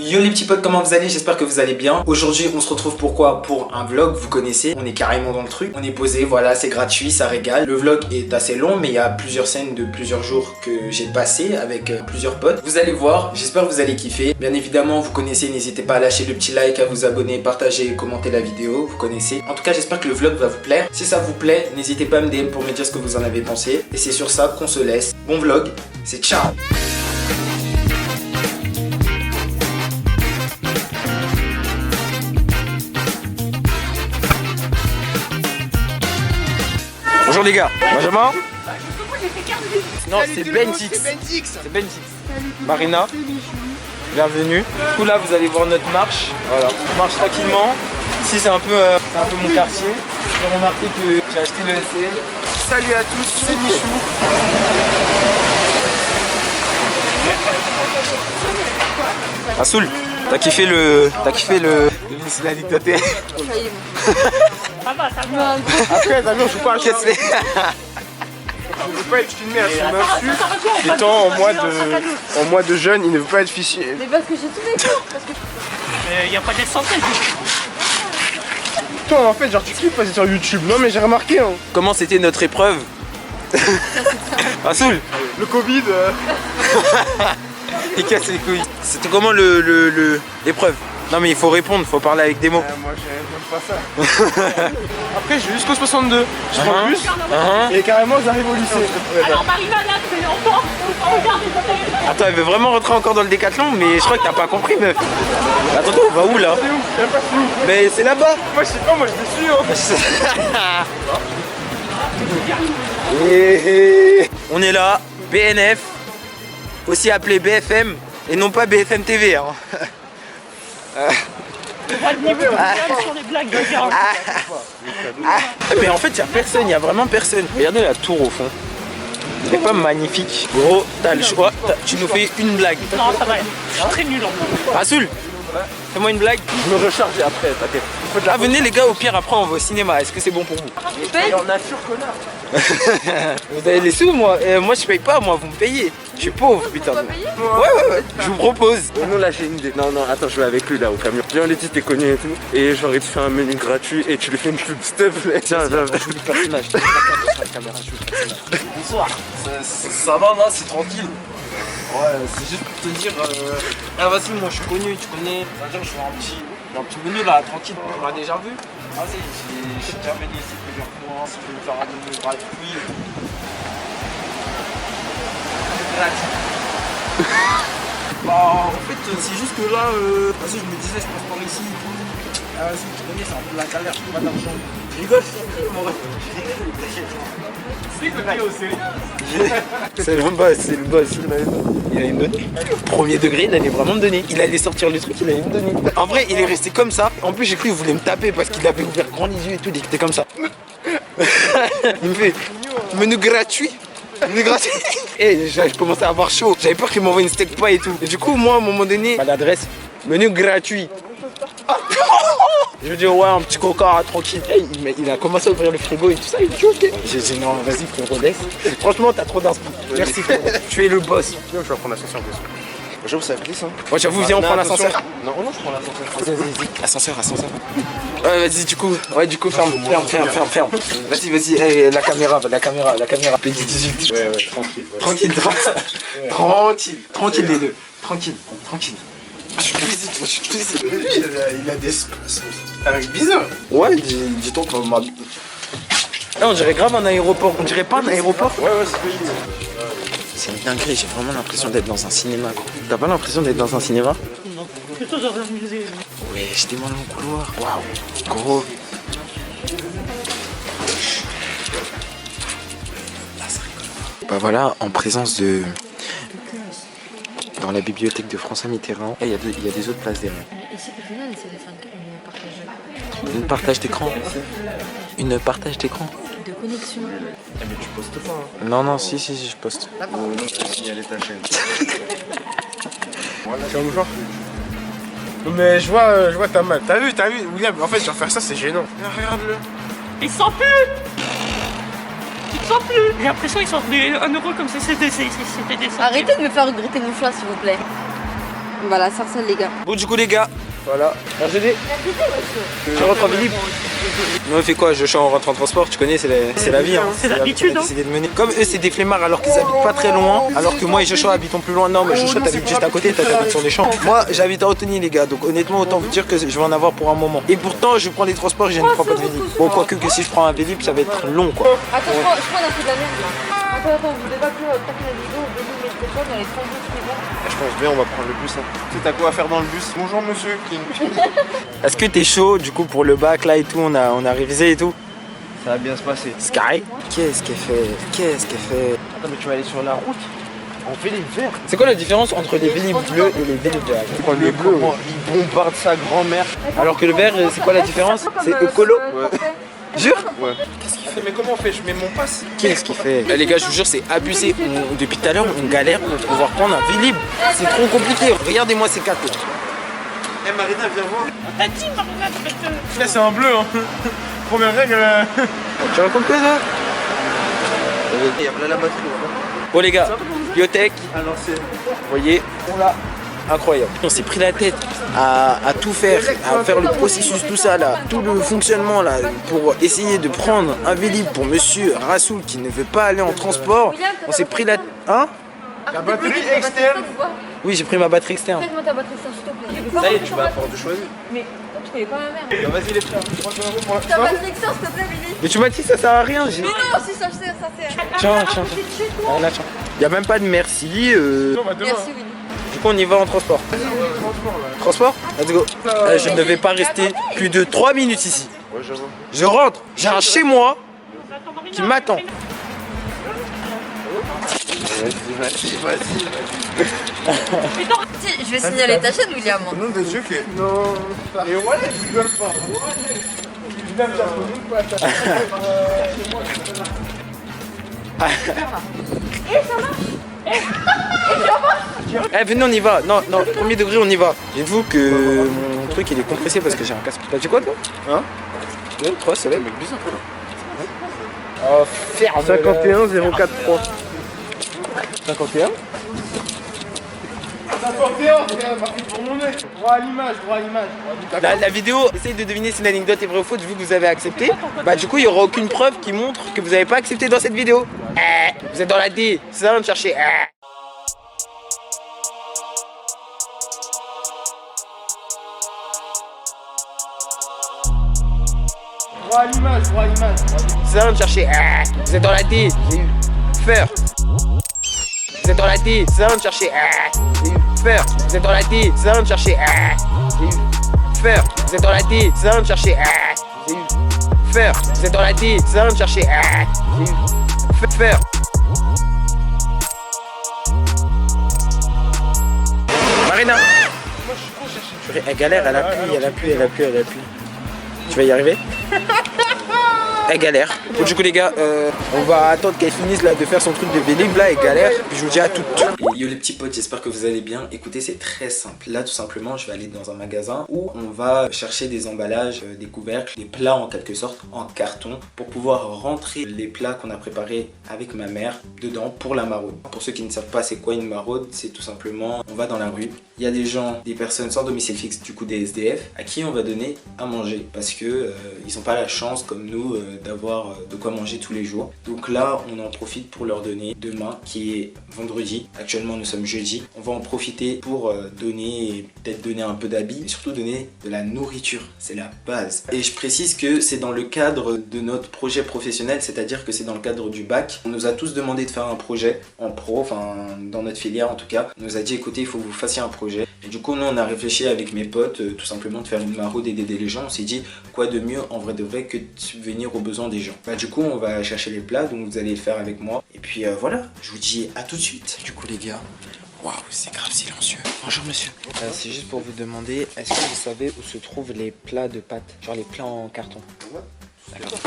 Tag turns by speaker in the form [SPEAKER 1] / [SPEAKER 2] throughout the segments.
[SPEAKER 1] Yo les petits potes, comment vous allez? J'espère que vous allez bien. Aujourd'hui on se retrouve pourquoi? Pour un vlog, vous connaissez, on est carrément dans le truc. On est posé, voilà, c'est gratuit, ça régale. Le vlog est assez long mais il y a plusieurs scènes de plusieurs jours que j'ai passé avec plusieurs potes. Vous allez voir, j'espère que vous allez kiffer. Bien évidemment vous connaissez, n'hésitez pas à lâcher le petit like, à vous abonner, partager, commenter la vidéo, vous connaissez. En tout cas j'espère que le vlog va vous plaire. Si ça vous plaît, n'hésitez pas à me DM pour me dire ce que vous en avez pensé. Et c'est sur ça qu'on se laisse. Bon vlog, c'est ciao. Bonjour les gars, Benjamin. Non, c'est Benzix. C'est Benzix. Marina, bienvenue. Du coup là vous allez voir notre marche. Voilà, on marche tranquillement. Ici c'est un peu mon quartier. J'ai remarqué que j'ai acheté le SL. Salut à tous, c'est Michou. Assoul, t'as kiffé le... C'est la dictature.
[SPEAKER 2] Ça va.
[SPEAKER 3] Après, Damien, je joue pas à caisse. Je ne veux pas être filmé à son insu. Étant en mois de jeûne, il ne veut pas être fichier.
[SPEAKER 2] Mais parce que j'ai tous les cours. Il n'y a pas d'essentiel.
[SPEAKER 3] Toi, en fait, genre, tu kiffes passer sur YouTube. Non, mais j'ai remarqué. Hein.
[SPEAKER 1] Comment c'était notre épreuve? Assoul.
[SPEAKER 3] Le Covid.
[SPEAKER 1] Il casse les couilles. C'était comment l'épreuve? Non mais il faut répondre, faut parler avec des mots.
[SPEAKER 3] Moi j'aime pas ça. Après j'ai jusqu'au 62. Je prends le bus et carrément j'arrive au lycée.
[SPEAKER 2] Alors Marina là, c'est longtemps. Regarde les bouteilles.
[SPEAKER 1] Attends, elle veut vraiment rentrer encore dans le décathlon, mais je crois que t'as pas compris meuf. Attends, on va où là?
[SPEAKER 3] C'est où? Je sais pas c'est où.
[SPEAKER 1] Mais c'est là-bas.
[SPEAKER 3] Moi je sais pas, moi je suis
[SPEAKER 1] sûr. On est là, BNF, aussi appelé BFM et non pas BFM TV. Hein.
[SPEAKER 2] Pas de niveau sur les blagues de gars.
[SPEAKER 1] Mais en fait, il y a personne, il y a vraiment personne. Regardez la tour au fond. C'est pas magnifique. Gros, t'as le choix, tu nous fais une blague.
[SPEAKER 2] Non, ça va, je suis très nul en fait.
[SPEAKER 1] Assoul, fais-moi une blague.
[SPEAKER 3] Je me recharge et après, t'inquiète.
[SPEAKER 1] Ah, venez les gars, au pire, après on va au cinéma. Est-ce que c'est bon pour vous?
[SPEAKER 3] Et en nature, connard.
[SPEAKER 1] Vous avez les sous, moi? Moi, je paye pas, moi, vous me payez. Je suis pauvre, putain. Ouais. Je vous propose.
[SPEAKER 3] Non, là j'ai une idée. Non, attends, je vais avec lui là au camion. Viens, Letty, t'es connu et tout. Et j'aurais dû faire un menu gratuit et tu lui fais une pub, s'il te plaît. Tiens, viens.
[SPEAKER 1] Je joue le personnage. Bonsoir. Ça va, là, c'est tranquille. Ouais, c'est juste pour te dire. Ah, vas-y, moi je suis connu, tu connais. C'est-à-dire, je fais un petit menu là, tranquille. On l'a déjà vu. Vas-y, j'ai déjà venu ici plusieurs fois. Si tu veux me faire un menu gratuit. Bah, en fait, c'est juste que là, vas-y, je me disais, je passe par ici. Ah, vas-y, tu connais, c'est un peu la galère, j'ai pas d'argent. Je rigole, mon ref. C'est le boss. Il allait me donner. Premier degré, il allait vraiment me donner. Il allait sortir le truc, il allait me donner. En vrai, il est resté comme ça. En plus, j'ai cru qu'il voulait me taper parce qu'il avait ouvert grand les yeux et tout. Il était comme ça. Il me fait menu gratuit. Et j'ai commencé à avoir chaud. J'avais peur qu'il m'envoie une steak pie et tout. Et du coup, moi, à un moment donné, l'adresse, menu gratuit. Je lui dis ouais, un petit coca tranquille. Hey, il a commencé à ouvrir le frigo et tout ça. Il dit ok. J'ai dit non, vas-y frérot, laisse. Franchement, t'as trop d'inspi. Merci frérot. Tu es le boss.
[SPEAKER 3] Je vais prendre l'ascenseur dessus. J'avoue, ça glisse hein.
[SPEAKER 1] Ouais, j'avoue, viens, on prend l'ascenseur.
[SPEAKER 3] Non, je prends l'ascenseur.
[SPEAKER 1] Vas-y. Ascenseur. Ouais, vas-y, du coup, ferme. Vas-y, hey, la caméra. P18.
[SPEAKER 3] Ouais, tranquille.
[SPEAKER 1] Tranquille les deux. Tranquille. Je suis plaisir.
[SPEAKER 3] Lui, il a des espaces. Avec bizarre.
[SPEAKER 1] Ouais, dis-toi qu'on m'a... On dirait grave un aéroport. On dirait pas un aéroport?
[SPEAKER 3] Ouais, c'est possible.
[SPEAKER 1] C'est une dinguerie, j'ai vraiment l'impression d'être dans un cinéma. T'as pas l'impression d'être dans un cinéma?
[SPEAKER 2] Non, plutôt dans un musée.
[SPEAKER 1] Ouais, j'étais dans le couloir. Waouh, gros. Là, ça rigole. Bah voilà, en présence de... Dans la bibliothèque de François Mitterrand. Et il y a des autres places derrière.
[SPEAKER 2] Ici, au final, essaie de faire une partage.
[SPEAKER 1] Une partage d'écran. Une partage d'écran.
[SPEAKER 2] De connexion.
[SPEAKER 3] Ah, mais tu postes pas hein.
[SPEAKER 1] Non, si, je poste.
[SPEAKER 3] Non, tu peux signaler ta chaîne. Tu vas me voir? Mais je vois ta mal. T'as vu, William, en fait, sur faire ça, c'est gênant. Regarde-le.
[SPEAKER 2] Il sent plus. J'ai l'impression qu'ils sortent des 1 euro comme si c'était des cents.
[SPEAKER 4] Arrêtez de me faire regretter mon choix, s'il vous plaît. On va à la sarcelle, les gars.
[SPEAKER 1] Bon, du coup, les gars, voilà. RGD. Tu rentres en Philippe. Nous, on fait quoi? On rentre en transport, tu connais, c'est la vie. Hein.
[SPEAKER 2] C'est l'habitude.
[SPEAKER 1] Hein. De mener. Comme eux, c'est des flemmards alors qu'ils habitent pas très loin. Alors que moi et Joshua habitons plus loin. Non, mais Joshua, t'habites juste à côté, t'habites sur les champs. Moi, j'habite à Autonny, les gars. Donc, honnêtement, autant vous dire que je vais en avoir pour un moment. Et pourtant, je prends les transports, je ne prends pas de Vélib. Bon, quoique que si je prends un Vélib, ça va être long, quoi.
[SPEAKER 4] Attends, je prends un peu de la merde là. Attends, vous devez pas plus taper la vidéo, au début, mais téléphone dans les 30 secondes.
[SPEAKER 3] Je pense bien, on va prendre le bus. Hein. Tu sais, t'as quoi à faire dans le bus? Bonjour monsieur.
[SPEAKER 1] Est-ce que t'es chaud, du coup, pour le bac là et tout? On a révisé et tout.
[SPEAKER 3] Ça va bien se passer.
[SPEAKER 1] C'est carré. Qu'est-ce qu'elle fait? Qu'est-ce qu'elle fait?
[SPEAKER 3] Attends, mais tu vas aller sur la route. On fait les verts.
[SPEAKER 1] C'est quoi la différence entre les Vélib bleus et les Vélib verts?
[SPEAKER 3] Le bleu, il bombarde sa grand-mère.
[SPEAKER 1] Alors que le vert, c'est quoi la différence? C'est écolo?
[SPEAKER 3] Ouais.
[SPEAKER 1] Jure?
[SPEAKER 3] Ouais. Qu'est-ce qu'il fait? Mais comment on fait? Je mets mon passe.
[SPEAKER 1] Qu'est-ce qu'il fait? Les gars, je vous jure, c'est abusé. Depuis tout à l'heure, on galère pour pouvoir prendre un Vélib. C'est trop compliqué. Regardez-moi ces quatre là.
[SPEAKER 3] Eh Marina, viens voir.
[SPEAKER 2] T'as dit, Marina, de mettre.
[SPEAKER 3] Là, c'est un bleu. Hein. Première règle.
[SPEAKER 1] Tu racontes quoi ça?
[SPEAKER 3] Il y a plein la batterie.
[SPEAKER 1] Bon les gars, biotech,
[SPEAKER 3] À l'ancienne.
[SPEAKER 1] vous voyez, on l'a. Incroyable. On s'est pris la tête à tout faire, à faire le processus, tout ça là, tout le fonctionnement là, pour essayer de prendre un Vélib pour monsieur Rassoul qui ne veut pas aller en transport. On s'est pris la tête. Hein?
[SPEAKER 3] La batterie externe.
[SPEAKER 1] Oui, j'ai pris ma batterie externe.
[SPEAKER 4] Prête-moi ta batterie externe, s'il te plaît.
[SPEAKER 3] Ça y est, tu vas pouvoir te choisir.
[SPEAKER 4] Mais tu connais pas ma mère.
[SPEAKER 3] Vas-y les frères.
[SPEAKER 4] Ta batterie externe, s'il te plaît, Billy.
[SPEAKER 1] Mais tu m'as dit ça sert à rien.
[SPEAKER 4] Mais non, si ça sert, ça sert.
[SPEAKER 1] Tiens. Ah, là, tiens. Y a même pas de merci.
[SPEAKER 4] Merci, Willy.
[SPEAKER 1] Du coup, on y va en transport. Transport? Let's go. Je ne vais pas rester plus de 3 minutes ici.
[SPEAKER 3] Ouais, j'avoue.
[SPEAKER 1] Je rentre. J'ai un chez moi qui m'attend.
[SPEAKER 4] Si, je vais signaler ta chaîne, William.
[SPEAKER 3] Nom de Dieu que. Non. Et voilà, tu rigoles pas.
[SPEAKER 1] Eh, venez, on y va. Non, premier degré, on y va. Dites-vous que mon truc il est compressé parce que j'ai un casque. T'as dit quoi, toi? Hein? 2, 3, c'est vrai.
[SPEAKER 3] bizarre.
[SPEAKER 1] Oh, ferme.
[SPEAKER 3] 51 043.
[SPEAKER 1] 51.
[SPEAKER 3] 51, c'est marqué pour mon nez. Droit à l'image, droit à l'image.
[SPEAKER 1] La vidéo, essayez de deviner si l'anecdote est vraie ou fausse vu que vous avez accepté. Bah du coup il n'y aura aucune preuve qui montre que vous n'avez pas accepté dans cette vidéo. Vous êtes dans la D, c'est ça de chercher.
[SPEAKER 3] Droit à l'image, droit à l'image.
[SPEAKER 1] C'est ça de chercher. Vous êtes dans la D, j'ai eu peur. Vous êtes dans la D, c'est ça de chercher. J'ai eu peur. Vous êtes dans la D, c'est ça de chercher. J'ai eu peur. Vous êtes dans la D, c'est ça de chercher. J'ai eu peur. Vous êtes dans la D, c'est ça de chercher. J'ai eu peur. Marina. Elle galère, elle appuie. Tu vas y arriver? Elle galère. Bon, du coup les gars, on va attendre qu'elle finisse là de faire son truc de Vélib là, elle galère. Puis je vous dis à toutes. Yo les petits potes, j'espère que vous allez bien. Écoutez, c'est très simple. Là tout simplement, je vais aller dans un magasin où on va chercher des emballages, des couvercles, des plats en quelque sorte en carton pour pouvoir rentrer les plats qu'on a préparés avec ma mère dedans pour la maraude. Pour ceux qui ne savent pas c'est quoi une maraude, c'est tout simplement, on va dans la rue, il y a des gens, des personnes sans domicile fixe, du coup des SDF, à qui on va donner à manger parce que ils n'ont pas la chance comme nous d'avoir de quoi manger tous les jours. Donc là, on en profite pour leur donner demain, qui est vendredi. Actuellement, nous sommes jeudi. On va en profiter pour donner, peut-être donner un peu d'habits, mais surtout donner de la nourriture. C'est la base. Et je précise que c'est dans le cadre de notre projet professionnel, c'est-à-dire que c'est dans le cadre du bac. On nous a tous demandé de faire un projet en pro, enfin dans notre filière en tout cas. On nous a dit, écoutez, il faut que vous fassiez un projet. Et du coup, nous, on a réfléchi avec mes potes, tout simplement de faire une maraude et d'aider les gens. On s'est dit, quoi de mieux en vrai de vrai que de subvenir aux besoins des gens. Bah du coup, on va chercher les plats, donc vous allez le faire avec moi. Et puis voilà, je vous dis à tout de suite. Du coup les gars, waouh, c'est grave silencieux. Bonjour monsieur. C'est juste pour vous demander, est-ce que vous savez où se trouvent les plats de pâtes? Genre les plats en carton. D'accord.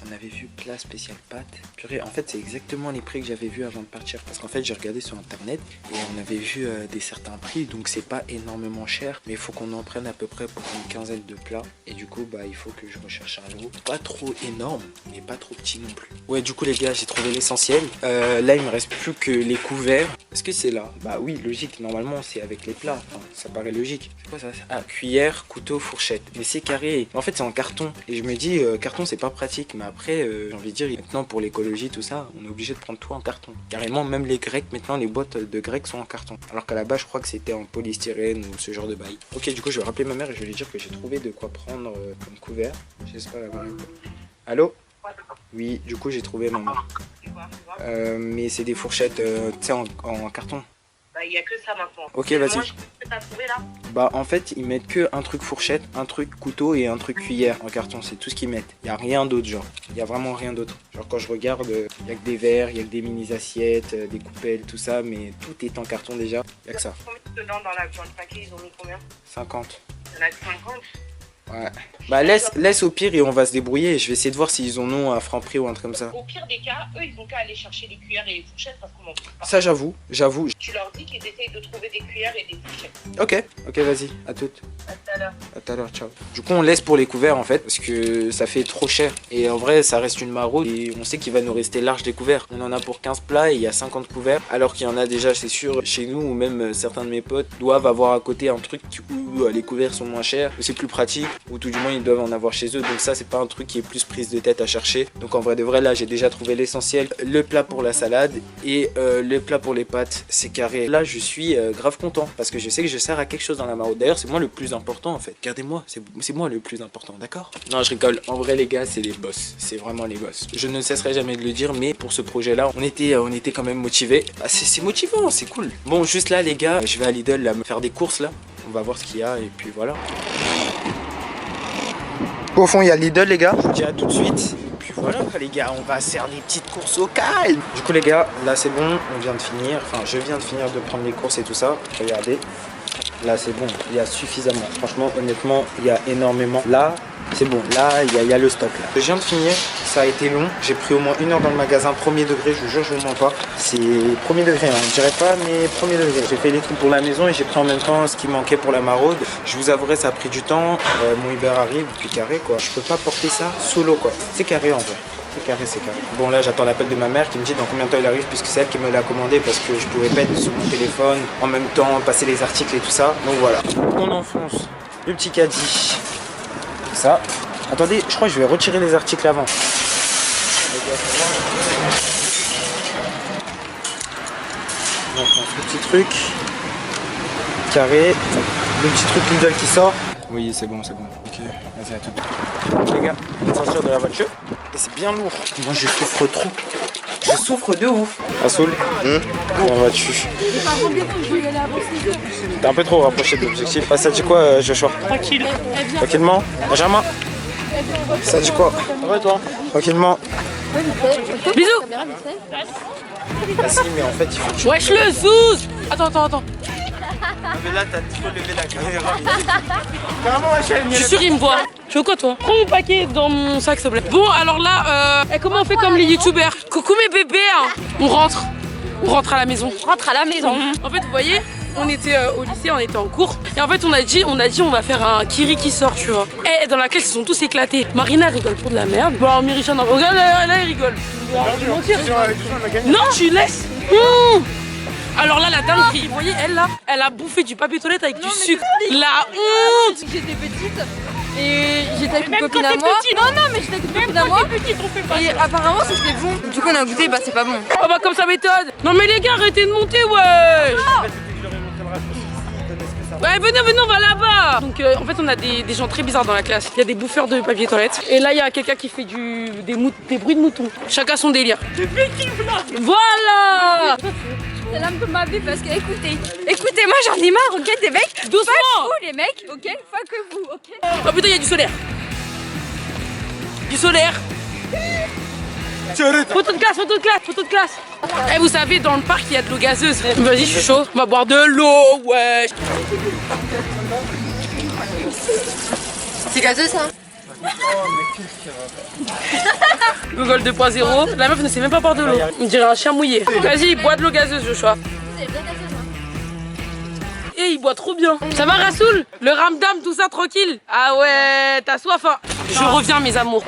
[SPEAKER 1] On avait vu plat spécial pâtes. Purée, en fait, c'est exactement les prix que j'avais vu avant de partir. Parce qu'en fait, j'ai regardé sur internet et on avait vu des certains prix. Donc, c'est pas énormément cher. Mais il faut qu'on en prenne à peu près pour une quinzaine de plats. Et du coup, bah, il faut que je recherche un lot. Pas trop énorme, mais pas trop petit non plus. Ouais, du coup, les gars, j'ai trouvé l'essentiel. Là, il me reste plus que les couverts. Est-ce que c'est là? Bah oui, logique. Normalement, c'est avec les plats. Enfin, ça paraît logique. C'est quoi ça? Ah, cuillère, couteau, fourchette. Mais c'est carré. En fait, c'est en carton. Et je me dis, carton, c'est pas pratique. Mais après, j'ai envie de dire, maintenant, pour l'écologie, tout ça, on est obligé de prendre tout en carton. Carrément, même les grecs, maintenant, les boîtes de grecs sont en carton. Alors qu'à la base, je crois que c'était en polystyrène ou ce genre de bail. Ok, du coup, je vais rappeler ma mère et je vais lui dire que j'ai trouvé de quoi prendre comme couvert. J'espère la voir. Allô? Oui, du coup, j'ai trouvé maman. Mais c'est des fourchettes, tu sais, en carton.
[SPEAKER 5] Bah, il n'y a que ça maintenant.
[SPEAKER 1] Ok, vas-y.
[SPEAKER 5] Moi, je t'as trouvé là.
[SPEAKER 1] Bah, en fait, ils mettent que un truc fourchette, un truc couteau et un truc cuillère en carton. C'est tout ce qu'ils mettent. Il n'y a rien d'autre, genre. Il y a vraiment rien d'autre. Genre, quand je regarde, il n'y a que des verres, il y a que des mini-assiettes, des coupelles, tout ça, mais tout est en carton déjà. Il n'y a que ça.
[SPEAKER 5] Combien dedans dans le paquet, ils ont mis combien?
[SPEAKER 1] 50.
[SPEAKER 5] Il y en a que 50.
[SPEAKER 1] Ouais. Bah, laisse au pire et on va se débrouiller. Je vais essayer de voir s'ils en ont à Franprix ou un truc comme ça.
[SPEAKER 5] Au pire des cas, eux, ils ont qu'à aller chercher les cuillères et les fourchettes parce qu'on en trouve pas.
[SPEAKER 1] Ça, j'avoue.
[SPEAKER 5] Tu leur dis qu'ils essayent de trouver des cuillères et des fourchettes.
[SPEAKER 1] Ok, vas-y. À toutes.
[SPEAKER 5] À tout à l'heure.
[SPEAKER 1] À tout à l'heure, ciao. Du coup, on laisse pour les couverts en fait, parce que ça fait trop cher. Et en vrai, ça reste une maraude et on sait qu'il va nous rester large des couverts. On en a pour 15 plats et il y a 50 couverts, alors qu'il y en a déjà, c'est sûr, chez nous, ou même certains de mes potes doivent avoir à côté un truc où les couverts sont moins chers, où c'est plus pratique, ou tout du moins ils doivent en avoir chez eux. Donc ça, c'est pas un truc qui est plus prise de tête à chercher. Donc en vrai de vrai, là, j'ai déjà trouvé l'essentiel. Le plat pour la salade et le plat pour les pâtes, c'est carré. Là, je suis grave content, parce que je sais que je sers à quelque chose dans la maraude. D'ailleurs, c'est moi le plus important en fait. Regardez-moi, c'est moi le plus important, d'accord? Non, je rigole. En vrai, les gars, c'est les boss. C'est vraiment les boss. Je ne cesserai jamais de le dire, mais pour ce projet-là, on était quand même motivés. Ah, c'est motivant, c'est cool. Bon, juste là, les gars, je vais à Lidl là, me faire des courses là. On va voir ce qu'il y a et puis voilà. Au fond, il y a Lidl, les gars. Je vous dis à tout de suite. Et puis voilà, les gars, on va faire des petites courses au calme. Du coup, les gars, là, c'est bon. On vient de finir. Enfin, je viens de finir de prendre les courses et tout ça. Regardez. Là, c'est bon. Il y a suffisamment. Franchement, honnêtement, il y a énormément. Là, c'est bon. Là, il y a le stock. Là. Je viens de finir. Ça a été long. J'ai pris au moins 1 heure dans le magasin. Premier degré, je vous jure, je vous mens pas. C'est premier degré, hein. Je dirais pas, mais premier degré. J'ai fait les trucs pour la maison et j'ai pris en même temps ce qui manquait pour la maraude. Je vous avouerai, ça a pris du temps. Mon Uber arrive, puis carré, quoi. Je peux pas porter ça solo, quoi. C'est carré, en vrai. C'est carré, c'est carré. Bon, là, j'attends l'appel de ma mère qui me dit dans combien de temps il arrive, puisque c'est elle qui me l'a commandé, parce que je pouvais pas être sur mon téléphone en même temps, passer les articles et tout ça. Donc voilà. On enfonce le petit caddie. Ça. Attendez, je crois que je vais retirer les articles avant. On enfonce le petit truc. Carré. Le petit truc Lidl qui sort. Oui, c'est bon, c'est bon. Ok, vas-y, à tout. Les gars, on va sortir de la voiture. Et c'est bien lourd. Moi, je souffre trop. Je souffre de ouf. Assoul, on va dessus. T'es un peu trop rapproché de l'objectif. Ah, ça dit quoi, Joshua?
[SPEAKER 2] Tranquille.
[SPEAKER 1] Tranquillement. Benjamin, ça dit quoi? Ça va toi? Tranquillement.
[SPEAKER 2] Bisous.
[SPEAKER 1] Vas-y, mais en fait, il faut que tu...
[SPEAKER 2] Wesh le zouz. Attends.
[SPEAKER 1] Mais là, t'as trop levé la caméra. Carrément, ma chaîne.
[SPEAKER 2] Je suis sûr qu'il me voit. Tu veux quoi toi? Prends mon paquet dans mon sac s'il te plaît. Bon alors là, comment on fait comme les youtubeurs? Coucou mes bébés, hein. On rentre à la maison.
[SPEAKER 4] Rentre à la maison.
[SPEAKER 2] En fait vous voyez, on était au lycée, on était en cours. Et en fait on a dit on va faire un Kiri qui sort, tu vois. Et dans la classe ils sont tous éclatés. Marina rigole pour de la merde. Bon Mirisha, regarde là il rigole. Non tu laisses. Alors là la dinguerie, vous voyez elle là, elle a bouffé du papier toilette avec du sucre. La honte.
[SPEAKER 4] J'étais petite et j'étais avec une copine à moi. Non mais j'étais avec une copine à moi. Et apparemment c'était bon. Du coup on a goûté, bah c'est pas bon.
[SPEAKER 2] Oh bah comme ça méthode. Non mais les gars arrêtez de monter ouais. Ouais venez on va là-bas. Donc en fait on a des gens très bizarres dans la classe. Il y a des bouffeurs de papier toilette. Et là il y a quelqu'un qui fait des bruits de moutons. Chacun son délire. Voilà.
[SPEAKER 4] C'est l'âme de ma vie parce que écoutez moi j'en ai marre, ok des mecs.
[SPEAKER 2] Doucement.
[SPEAKER 4] Fuck vous les mecs, ok. Fuck vous, ok.
[SPEAKER 2] Oh putain il y a du solaire. Du solaire. Photo de classe. Eh vous savez dans le parc il y a de l'eau gazeuse. Vas-y je suis chaud, on va boire de l'eau, ouais.
[SPEAKER 4] C'est gazeux ça?
[SPEAKER 2] Google 2.0. La meuf ne sait même pas boire de l'eau. On dirait un chien mouillé. Vas-y, bois de l'eau gazeuse, Joshua. Et il boit trop bien. Ça va, Rassoul? Le ramdam, tout ça, tranquille? Ah ouais, t'as soif, hein? Je reviens, mes amours.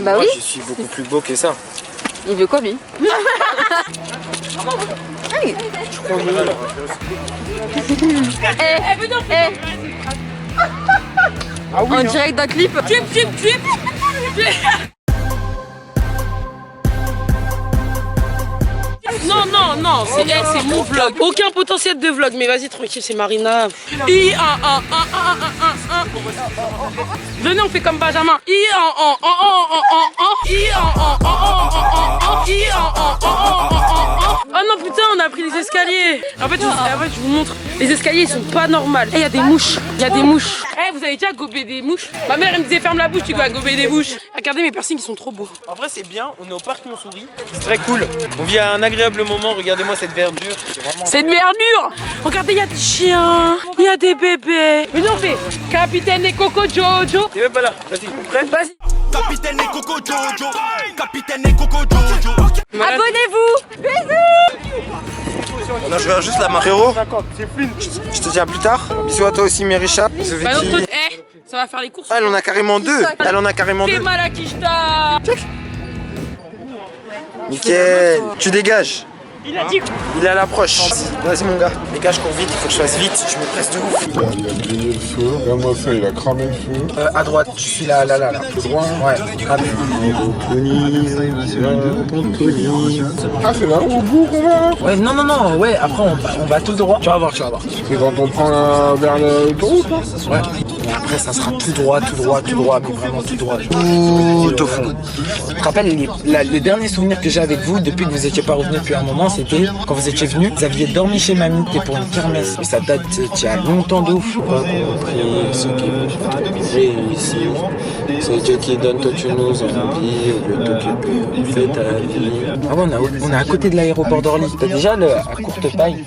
[SPEAKER 4] Bah oui.
[SPEAKER 1] Je suis beaucoup plus beau que ça.
[SPEAKER 4] Il veut quoi, lui? En direct d'un clip.
[SPEAKER 2] Non, non, non, c'est mon vlog. Aucun potentiel de vlog, mais vas-y, tranquille, c'est Marina. Venez, on fait comme Benjamin. Oh non, putain, on a pris les escaliers. En fait, je vous montre. Les escaliers, ils sont pas normaux. Eh, il y a des mouches. Il y a des mouches. Eh, vous avez déjà gobé des mouches? Ma mère, elle me disait, ferme la bouche, tu vas gober des mouches. Regardez mes piercings, ils sont trop beaux.
[SPEAKER 6] En vrai, c'est bien, on est au parc Montsouris. C'est très cool. On vit un agréable moment. Regardez-moi cette verdure.
[SPEAKER 2] C'est une verdure. Regardez, il y a des chiens, il y a des bébés. Mais non, on fait Capitaine et Coco Jojo.
[SPEAKER 6] T'es même pas là. Vas-y, prêt?
[SPEAKER 2] Vas-y.
[SPEAKER 7] Capitaine et Coco Jojo. Capitaine et Coco Jojo.
[SPEAKER 4] Abonnez-vous.
[SPEAKER 1] Là, je regarde juste la marque. Frérot, je te dis à plus tard. Bisous à toi aussi, Mérisha.
[SPEAKER 2] Bah, non, ça va faire les courses.
[SPEAKER 1] Ah, elle en a carrément deux. Elle en a carrément
[SPEAKER 2] Fais
[SPEAKER 1] deux.
[SPEAKER 2] mal à Kishta.
[SPEAKER 1] Nickel. Tu dégages.
[SPEAKER 2] Il a dit.
[SPEAKER 1] Il est à l'approche. Vas-y, mon gars. Les gars, je cours vite. Il faut que je fasse vite. Je me presse de ouf.
[SPEAKER 8] Il a grillé le feu. Regarde-moi ça, il a cramé le feu.
[SPEAKER 1] À droite. Je suis là.
[SPEAKER 8] Tout droit.
[SPEAKER 1] Ouais.
[SPEAKER 8] Ah, c'est là où au bout qu'on va là?
[SPEAKER 1] Ouais, non. Ouais, après, on va tout droit. Tu vas voir.
[SPEAKER 8] C'est quand on prend vers l'autoroute là?
[SPEAKER 1] Ouais. Et après, ça sera tout droit, mais vraiment tout droit. Tout au fond. Je te rappelle, le dernier souvenir que j'ai avec vous, depuis que vous n'étiez pas revenu depuis un moment, c'était quand vous étiez venu, vous aviez dormi chez mamie, c'était pour une kermesse. Et ça date d'il y a longtemps de ouf.
[SPEAKER 9] Pas compris ce qui vous fait réussir. C'est Dieu qui donne, toi tu nous envies. Au lieu de t'occuper, fais ta vie.
[SPEAKER 1] Ah ouais, on est à côté de l'aéroport d'Orly. T'as déjà à courte paille.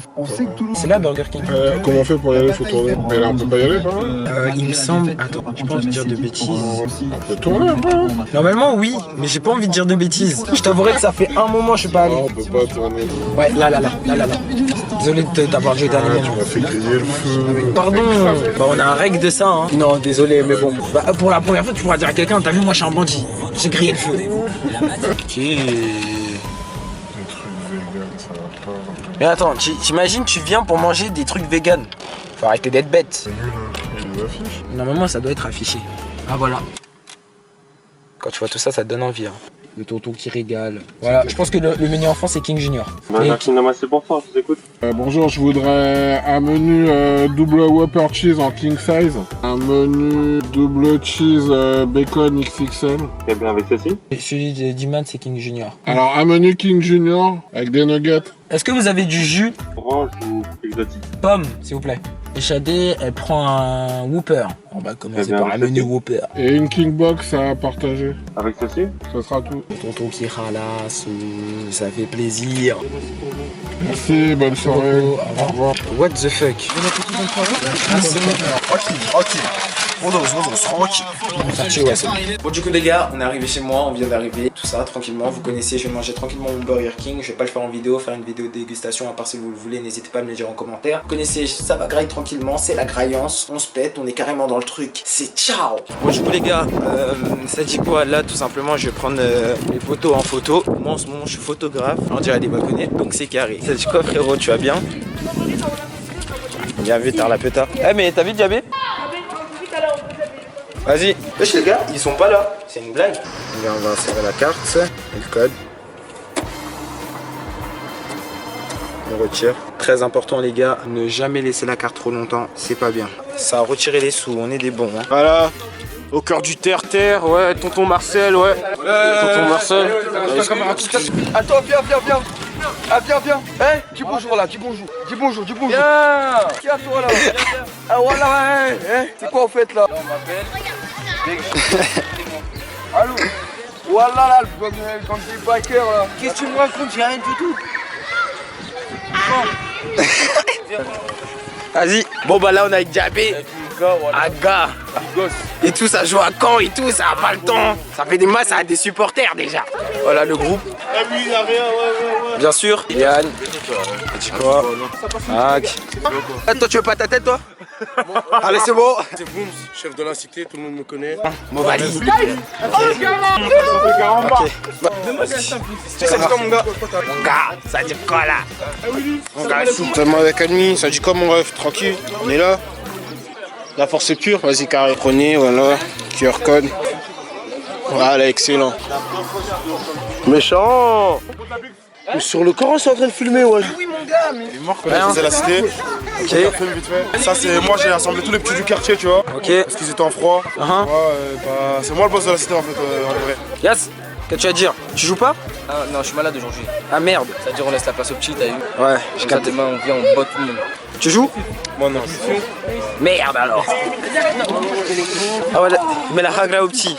[SPEAKER 1] C'est là Burger King.
[SPEAKER 8] Comment on fait pour y aller? Faut tourner. Mais là, on peut pas y aller, pas là?
[SPEAKER 1] Il me semble. Attends, je peux pas dire de bêtises.
[SPEAKER 8] On peut tourner un peu là?
[SPEAKER 1] Normalement, oui, mais j'ai pas envie de dire de bêtises. Je t'avouerai que ça fait un moment que je suis pas allé.
[SPEAKER 8] Non, on peut pas tourner.
[SPEAKER 1] Ouais, là. Désolé d'avoir joué dernier
[SPEAKER 8] Tu
[SPEAKER 1] moment.
[SPEAKER 8] m'as fait griller le feu.
[SPEAKER 1] Pardon, bah on a un règle de ça, hein. Non, désolé, mais bon. Bah, pour la première fois, tu pourras dire à quelqu'un, t'as vu, moi je suis un bandit. J'ai grillé le feu. Ok.
[SPEAKER 8] Le truc vegan, ça va pas.
[SPEAKER 1] Mais attends, t'imagines, tu viens pour manger des trucs vegan. Faut arrêter d'être bête.
[SPEAKER 8] Il y a des affiches.
[SPEAKER 1] Normalement, ça doit être affiché. Ah voilà. Quand tu vois tout ça, ça te donne envie. Hein. Le tonton qui régale. Voilà, je pense que le menu enfant, c'est King Junior.
[SPEAKER 10] Merci, non, c'est pour ça, je vous écoute.
[SPEAKER 8] Bonjour, je voudrais un menu double Whopper cheese en king size. Un menu double cheese bacon XXL.
[SPEAKER 10] Et bien avec ceci.
[SPEAKER 1] Et celui de Diman, c'est King Junior.
[SPEAKER 8] Alors un menu King Junior avec des nuggets.
[SPEAKER 1] Est-ce que vous avez du jus
[SPEAKER 10] Orange ou exotique.
[SPEAKER 1] pomme, s'il vous plaît? Et Shadé, elle prend un Whopper. On va commencer par un menu Whopper.
[SPEAKER 8] Et une King Box à partager.
[SPEAKER 10] Avec ceci.
[SPEAKER 8] Ça sera tout.
[SPEAKER 1] Le tonton qui ralasse, ça fait plaisir.
[SPEAKER 8] Merci, bonne soirée.
[SPEAKER 1] Au revoir. What the fuck?
[SPEAKER 6] Tranquille. Bon, du coup, les gars, on est arrivé chez moi, on vient d'arriver, tout ça, tranquillement. Vous connaissez, je vais manger tranquillement mon Burger King. Je vais pas le faire en vidéo, faire une vidéo de dégustation, à part si vous le voulez, n'hésitez pas à me le dire en commentaire. Vous connaissez, ça va grailler tranquillement, c'est la graillance, on se pète, on est carrément dans le truc. C'est ciao. Bon, du coup, les gars, ça dit quoi? Là, tout simplement, je vais prendre les photos en photo. Moi, en ce moment, je suis photographe, on dirait des balconnets, donc c'est carré. Ça dit quoi, frérot? Tu vas bien? Bien vu, t'as la péta. Eh, mais t'as vu Diabé? Vas-y. Wesh les gars, ils sont pas là. C'est une blague.
[SPEAKER 1] Bien, on va insérer la carte et le code. On retire. Très important les gars, ne jamais laisser la carte trop longtemps, c'est pas bien. Ça a retiré les sous, on est des bons. Hein.
[SPEAKER 3] Voilà. Au cœur du terre-terre, ouais, tonton Marcel, ouais. Tonton Marcel.
[SPEAKER 6] Attends, viens. Ah, viens. Eh, dis bonjour là, dis bonjour. Viens. Tiens-toi là. Ah, voilà, ouais. C'est quoi en fait là? On m'appelle. Allô.
[SPEAKER 3] Voilà là, le bon Noël, quand t'es biker là.
[SPEAKER 1] Qu'est-ce que tu me racontes? J'ai rien du tout. Vas-y. Bon bah là on a Diabé, Aga et tout, ça joue à Caen et tout, ça a pas le temps. Ça fait des masses à des supporters déjà. Voilà le groupe. Bien sûr, Yann, Petit quoi, Mac. Ah, toi tu veux pas ta tête toi? Allez c'est bon.
[SPEAKER 3] C'est Booms, chef de la cité, tout le monde me connaît.
[SPEAKER 1] Mobali.
[SPEAKER 3] Ça dit quoi mon gars?
[SPEAKER 1] Mon gars, ça dit quoi là? Mon gars aussi.
[SPEAKER 3] Tellement avec Admi, ça dit quoi mon ref? Tranquille, on est là. La force est pure, vas-y carré. Prenez, voilà, QR code. Voilà, excellent. Méchant. Sur le Coran, c'est en train de filmer, ouais. Oui, mon gars, mais. Il est mort quand il faisait la cité.
[SPEAKER 1] Ok.
[SPEAKER 3] Vite fait. Ça, c'est moi, j'ai rassemblé tous les petits du quartier, tu vois.
[SPEAKER 1] Ok.
[SPEAKER 3] Parce qu'ils étaient en froid. C'est moi le boss de la cité, en fait, en vrai.
[SPEAKER 1] Yas, qu'est-ce que tu as à dire? Tu joues pas?
[SPEAKER 11] Ah non, je suis malade aujourd'hui.
[SPEAKER 1] Ah merde.
[SPEAKER 11] C'est-à-dire on laisse la place aux petits, t'as vu?
[SPEAKER 1] Ouais,
[SPEAKER 11] Comme ça demain on vient, on botte tout le monde.
[SPEAKER 1] Tu joues?
[SPEAKER 3] Moi, non.
[SPEAKER 1] Merde alors. Ah ouais, mais la hagra au petit.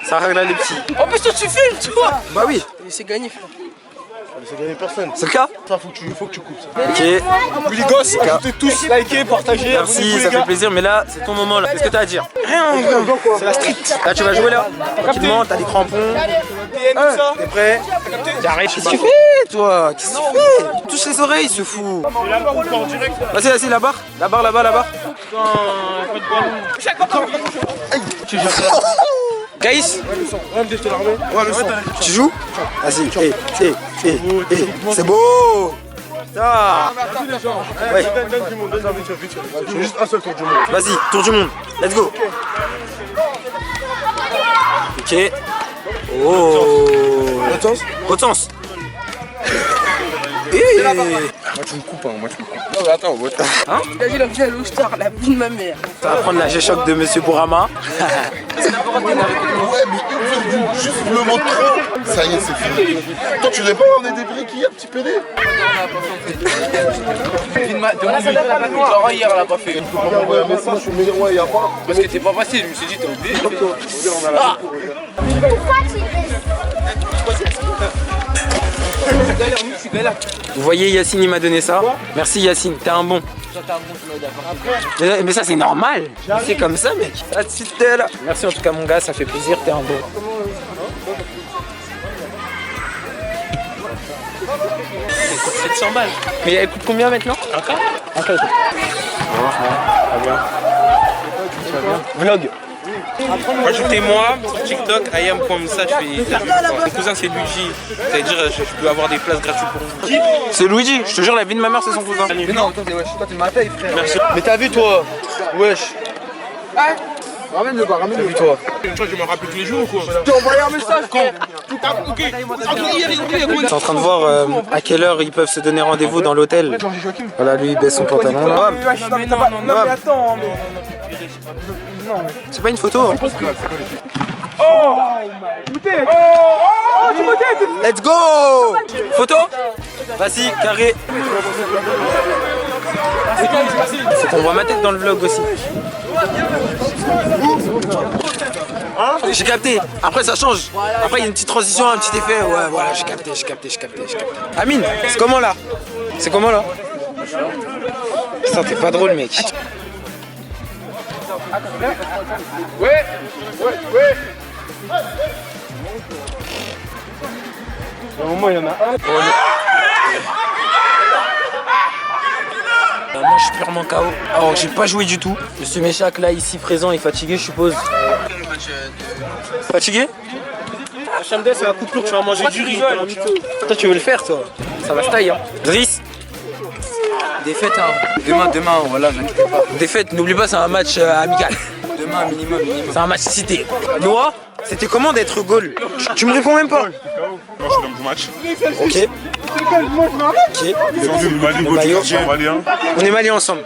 [SPEAKER 1] Ça hagra les petits.
[SPEAKER 2] En plus, toi, tu filmes, tu vois.
[SPEAKER 1] Bah oui.
[SPEAKER 2] C'est gagné, frère.
[SPEAKER 3] C'est gagné personne.
[SPEAKER 1] C'est le cas?
[SPEAKER 3] Ça, faut que tu coupes ça.
[SPEAKER 1] Ok.
[SPEAKER 3] Oui, les gosses, ajoutez tous, likez, partagez.
[SPEAKER 1] Merci, ça fait plaisir, mais là, c'est ton moment là. Qu'est-ce que t'as à dire? Rien, c'est la street. Là, tu vas jouer là. Tranquillement, t'as des crampons. T'es prêt? T'arrêtes. Qu'est-ce que tu fais, toi? Qu'est-ce que tu fais? Touche les oreilles, ce fou. Vas-y, vas-y, la barre. La barre, là-bas, là-bas. Gaïs, tu joues? Vas-y, c'est beau. Ça. Ouais.
[SPEAKER 3] C'est juste un seul tour du monde.
[SPEAKER 1] Vas-y, tour du monde. Let's go. Ok. Oh. Autre sens.
[SPEAKER 3] Moi tu me coupes, hein, moi tu me coupes. Non mais attends,
[SPEAKER 1] hein?
[SPEAKER 2] Il a dit la vie star, la vie de ma mère.
[SPEAKER 1] Ça va prendre la G-Shock de Monsieur Bourama.
[SPEAKER 8] Ouais, mais juste me montre trop. Ça y est, c'est fini. Toi, tu n'es pas on est des briques hier, petit pédé.
[SPEAKER 11] Hier elle a pas fait.
[SPEAKER 8] Ouais, mais ça, je suis meilleur, ouais, y a pas.
[SPEAKER 11] Parce que t'es pas passé, je me suis dit t'as oublié.
[SPEAKER 1] Vous voyez, Yacine, il m'a donné ça. Merci Yacine, t'es un bon. Mais ça, c'est normal. C'est comme ça, mec. Là. Merci en tout cas, mon gars, ça fait plaisir, t'es un bon.
[SPEAKER 11] C'est 700 balles.
[SPEAKER 1] Mais elle coûte combien maintenant? Encore. Vlog.
[SPEAKER 11] Ajoutez-moi sur TikTok, ayam.msa, je fais. Mon cousin c'est Luigi, c'est-à-dire je peux avoir des places gratuites pour vous.
[SPEAKER 1] C'est Luigi, je te jure, la vie de ma mère, c'est son cousin.
[SPEAKER 11] Mais non, toi t'es ma taille, frère. Merci.
[SPEAKER 3] Mais t'as vu toi? Wesh.
[SPEAKER 8] Ramène-le, quoi, ramène-le.
[SPEAKER 3] T'as vu toi?
[SPEAKER 11] Toi je me rappelle tous les jours ou quoi?
[SPEAKER 3] T'as envoyé un message quand?
[SPEAKER 1] Je suis en train de voir à quelle heure ils peuvent se donner rendez-vous dans l'hôtel. Voilà, lui, il baisse son pantalon là.
[SPEAKER 3] Non mais attends.
[SPEAKER 1] C'est pas une photo. Hein. Let's go. Photo. Vas-y, carré. Faut qu'on voit ma tête dans le vlog aussi. J'ai capté. Après ça change. Après il y a une petite transition, un petit effet. Ouais, voilà, j'ai capté. Amine, c'est comment là? Putain, t'es pas drôle, mec.
[SPEAKER 3] Ouais. Au moins il y en a un.
[SPEAKER 1] Moi je suis purement KO. Alors j'ai pas joué du tout. Monsieur Méchac là ici présent est fatigué je suppose. Fatigué?
[SPEAKER 3] La c'est un coup de court, tu vas manger du riz.
[SPEAKER 1] Toi tu veux le faire toi? Ça va se tailler hein. Driss.
[SPEAKER 11] Défaite hein. Demain, voilà, n'inquiétez pas.
[SPEAKER 1] Défaite, n'oublie pas c'est un match amical.
[SPEAKER 11] Demain minimum.
[SPEAKER 1] C'est un match cité. Noah, c'était comment d'être goal? Tu me réponds même pas.
[SPEAKER 10] Moi, je suis dans le match.
[SPEAKER 1] Ok.
[SPEAKER 10] Aujourd'hui, le Mali, go du quartier malien.
[SPEAKER 1] On est malien ensemble.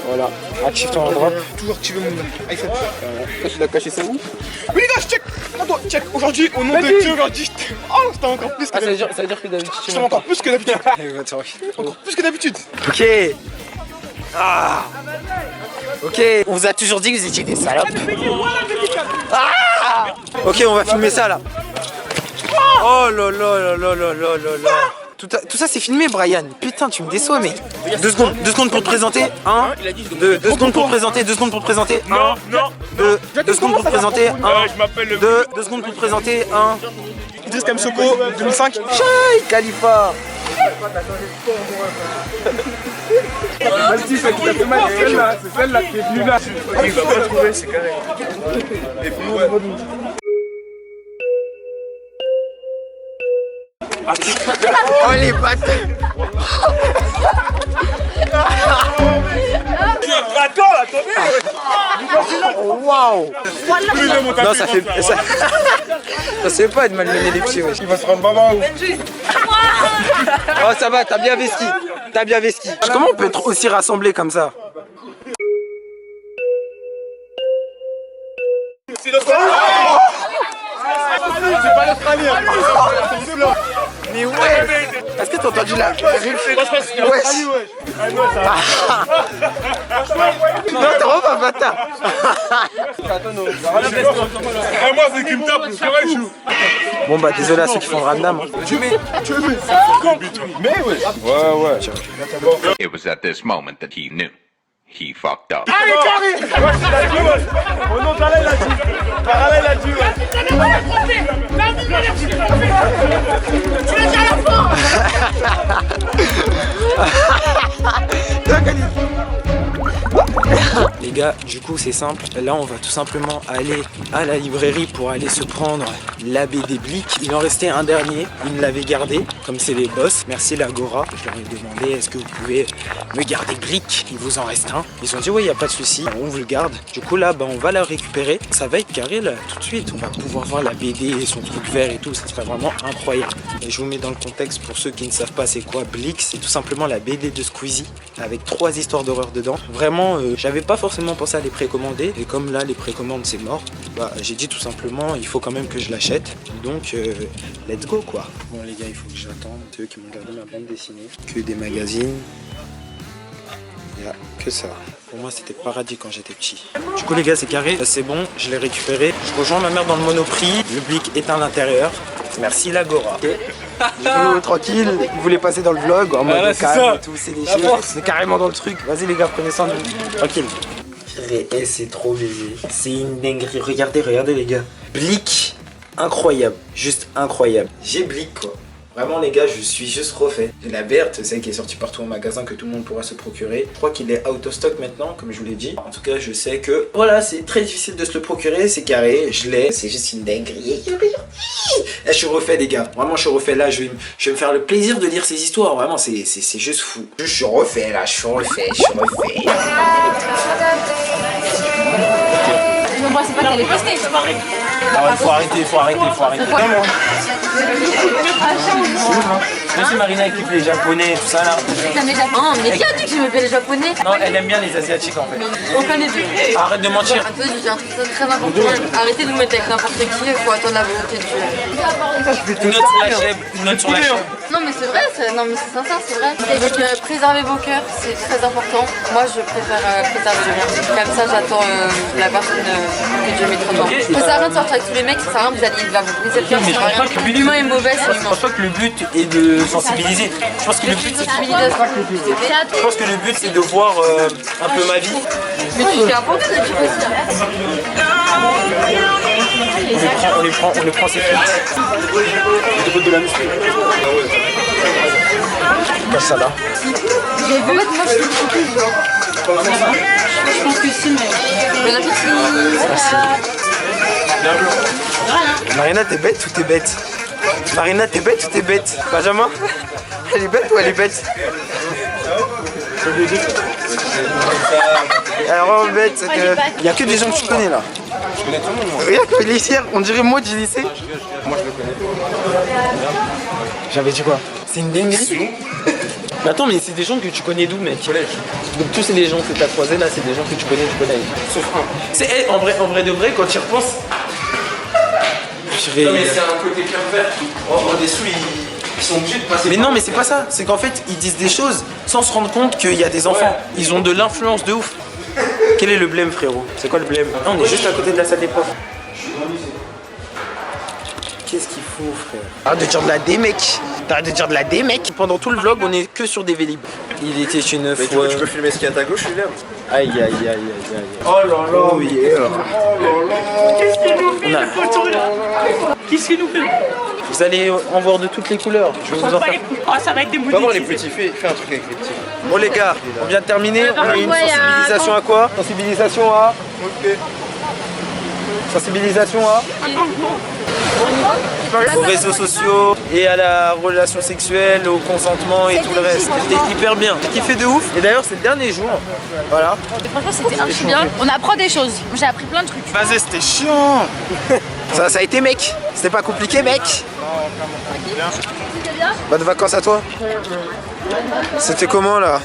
[SPEAKER 1] Voilà, active-toi en droite.
[SPEAKER 3] Toujours activer mon iPhone. Toi tu l'as caché ça où? Oui les gars, check. Attends, check. Aujourd'hui, au nom de Dieu, aujourd'hui, oh, je t'aime encore plus que d'habitude.
[SPEAKER 11] Ça veut dire que d'habitude
[SPEAKER 3] Je t'aime encore plus que d'habitude.
[SPEAKER 1] Encore
[SPEAKER 3] plus que d'habitude.
[SPEAKER 1] Ok. Ah. Ok. On vous a toujours dit que vous étiez des salopes. Ah. Ok, on va filmer ça là. Oh là là là là là là là là. Tout ça c'est filmé, Brian. Putain, tu me déçois, mec. 2 secondes pour te présenter. 1, 2 secondes pour te présenter. 2 secondes pour te présenter. 1, 2 secondes pour te présenter. 1, 2 secondes pour te présenter. 1.
[SPEAKER 3] Idriss Kamsoko, 2005.
[SPEAKER 1] Chai Khalifa.
[SPEAKER 3] Vas-y, celle qui t'a fait mal, c'est celle-là qui est venue là. Il va pas trouver, c'est carré. Et puis ouais.
[SPEAKER 1] Oh les bâtards.
[SPEAKER 3] Attends, attendez.
[SPEAKER 1] Waouh. Non, ça fait pas de malmener les pieds.
[SPEAKER 3] Il va se rendre baba ou...
[SPEAKER 1] Oh ça va, t'as bien vesqui. Comment on peut être aussi rassemblés comme ça?
[SPEAKER 3] C'est l'Australie. C'est pas l'Australie.
[SPEAKER 1] Mais ouais. Est-ce que t'as entendu la... Wesh. Non, t'es vraiment pas bâtard.
[SPEAKER 10] Moi, c'est qui me tape, c'est vrai, je suis.
[SPEAKER 1] Bon bah désolé à ceux qui font le ramdam.
[SPEAKER 3] Tu mets. Mais ouais. Ouais.
[SPEAKER 12] It was at this moment that he knew. He fucked up.
[SPEAKER 3] Allez, carré. Ouais, c'est la dit, ouais. Oh non, Tala, il a dit. Tala, il a dit, ouais.
[SPEAKER 4] Tu l'as dit à la fin.
[SPEAKER 1] Les gars, du coup c'est simple, là on va tout simplement aller à la librairie pour aller se prendre la BD Blick. Il en restait un dernier, ils me l'avaient gardé, comme c'est les boss. Merci l'Agora, je leur ai demandé est-ce que vous pouvez me garder Blick, il vous en reste un. Ils ont dit ouais, il n'y a pas de souci, on vous le garde. Du coup là, bah, on va la récupérer, ça va être carré là tout de suite. On va pouvoir voir la BD et son truc vert et tout, ça serait vraiment incroyable. Et je vous mets dans le contexte pour ceux qui ne savent pas c'est quoi Blick, c'est tout simplement la BD de Squeezie avec 3 histoires d'horreur dedans. Vraiment, j'avais pas forcément pensé à les précommander et comme là les précommandes c'est mort, bah j'ai dit tout simplement il faut quand même que je l'achète. Donc let's go quoi. Bon les gars, il faut que j'attende. C'est eux qui m'ont gardé ma bande dessinée. Que des magazines. Il n'y a que ça. Pour moi c'était paradis quand j'étais petit. Du coup les gars c'est carré, c'est bon, je l'ai récupéré. Je rejoins ma mère dans le Monoprix. Le Blick est à l'intérieur. Merci l'Agora. Okay. Du coup, tranquille, vous voulez passer dans le vlog en mode calme et tout, c'est léger. C'est carrément dans le truc. Vas-y les gars, prenez soin de vous. Tranquille. Et c'est trop léger. C'est une dinguerie. Regardez les gars. Blick, incroyable. Juste incroyable. J'ai Blick quoi. Vraiment les gars, je suis juste refait. J'ai la Berthe, celle qui est sortie partout en magasin que tout le monde pourra se procurer. Je crois qu'il est out of stock maintenant, comme je vous l'ai dit. En tout cas, je sais que voilà, c'est très difficile de se le procurer, c'est carré, je l'ai. C'est juste une dinguerie. Là, je suis refait les gars. Vraiment, je suis refait là. Je vais me faire le plaisir de lire ces histoires. Vraiment, c'est juste fou. Je suis refait là, je suis refait.
[SPEAKER 4] Non, moi, c'est pas qu'elle est postée.
[SPEAKER 1] Ah ouais, faut arrêter. Vraiment. Monsieur Marina qui kiffe les japonais, tout ça là.
[SPEAKER 4] Mais qui a dit que j'aimais les japonais?
[SPEAKER 1] Non, elle aime bien les asiatiques en fait.
[SPEAKER 4] Aucun des deux.
[SPEAKER 1] Arrête de mentir.
[SPEAKER 4] Un peu, je dis un truc très important. Arrêtez de vous mettre avec n'importe qui, il faut attendre la volonté de Dieu.
[SPEAKER 1] Une note sur la chaîne.
[SPEAKER 4] Non mais c'est vrai, c'est sincère, c'est vrai. Donc préservez vos cœurs, c'est très important. Moi je préfère préserver le mien. Comme ça j'attends la personne que Dieu mettra dedans. Ça sert à rien de sortir avec tous les mecs, ça sert à rien, il va vous briser le cœur. L'humain est mauvais, c'est l'humain.
[SPEAKER 1] Je pense pas que le but est de sensibiliser. Je pense que le but c'est de voir un peu ma vie.
[SPEAKER 4] Mais tu fais un peu de
[SPEAKER 1] on les prend c'est fait. De la muscu. Comme ça là.
[SPEAKER 4] J'ai vu, moi je suis focus genre. Je pense que si, mais. Bon appétit.
[SPEAKER 1] Marina, t'es bête ou t'es bête? Marina, t'es bête ou t'es bête? Benjamin? Elle est bête ou elle est bête? Elle est vraiment bête, c'est que... Il y a que des gens que tu connais là.
[SPEAKER 3] Je connais tout le monde moi.
[SPEAKER 1] Regarde que lycéen, on dirait moi du lycée.
[SPEAKER 3] Moi je le connais.
[SPEAKER 1] J'avais dit quoi? C'est une dinguerie. Mais attends, mais c'est des gens que tu connais d'où mec? Donc tous c'est les gens que t'as croisés là, c'est des gens que tu connais. Sauf un. C'est en vrai de vrai, quand tu y repenses.
[SPEAKER 11] Non mais c'est un côté pervers. En dessous ils sont obligés de passer.
[SPEAKER 1] Mais non mais c'est pas ça, c'est qu'en fait ils disent des choses sans se rendre compte qu'il y a des enfants. Ils ont de l'influence de ouf. Quel est le blême frérot? C'est quoi le blême? Non, on est juste à côté de la salle des profs.
[SPEAKER 6] Qu'est-ce qu'il faut, frère?
[SPEAKER 1] Arrête de dire de la D, mec. T'arrêtes de dire de la D, mec. Pendant tout le vlog, on est que sur des Vélib.
[SPEAKER 6] Il était une
[SPEAKER 3] Mais
[SPEAKER 6] fois.
[SPEAKER 3] tu peux filmer ce qu'il y a à ta gauche, Julien.
[SPEAKER 6] Aïe, aïe, aïe, aïe, aïe.
[SPEAKER 3] Oh là là.
[SPEAKER 6] Oh yeah.
[SPEAKER 2] Qu'est-ce qu'il nous fait, le poteau là? Qu'est-ce qu'il nous fait?
[SPEAKER 6] Vous allez en voir de toutes les couleurs. Je vais vous en faire.
[SPEAKER 2] Oh, ça va être des
[SPEAKER 3] Va voir les
[SPEAKER 2] monétisés.
[SPEAKER 3] petits, fais un truc avec les petits.
[SPEAKER 6] Bon les gars, on vient de terminer. On a une
[SPEAKER 4] ouais,
[SPEAKER 6] sensibilisation à quoi? Sensibilisation à.
[SPEAKER 3] Ok.
[SPEAKER 6] Sensibilisation à. Aux réseaux sociaux et à la relation sexuelle, au consentement et tout le reste. C'était hyper bien. J'ai kiffé de ouf. Et d'ailleurs, c'est le dernier jour. Voilà.
[SPEAKER 4] Franchement, c'était archi bien. On apprend des choses. J'ai appris plein de trucs.
[SPEAKER 1] Vas-y, c'était chiant. Ça a été, mec. C'était pas compliqué, mec. Bonnes vacances à toi. C'était comment là?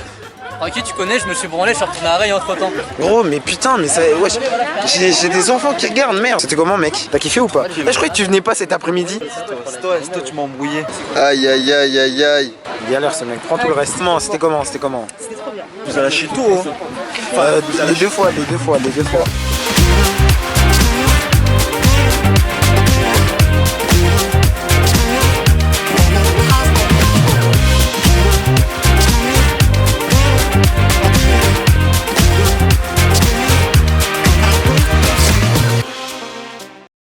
[SPEAKER 13] Tranquille, tu connais, je me suis branlé, je suis retourné à Ray entre temps.
[SPEAKER 1] Gros, mais putain, mais ça. Wesh, j'ai des enfants qui regardent, merde. C'était comment, mec? T'as kiffé ou pas? Je croyais que tu venais pas cet après-midi.
[SPEAKER 6] C'est toi, tu m'as embrouillé.
[SPEAKER 1] Aïe, aïe, aïe, aïe, aïe. Galère ce mec, prends tout le reste. C'était comment?
[SPEAKER 6] Vous avez lâché tout, hein?
[SPEAKER 1] Les deux fois.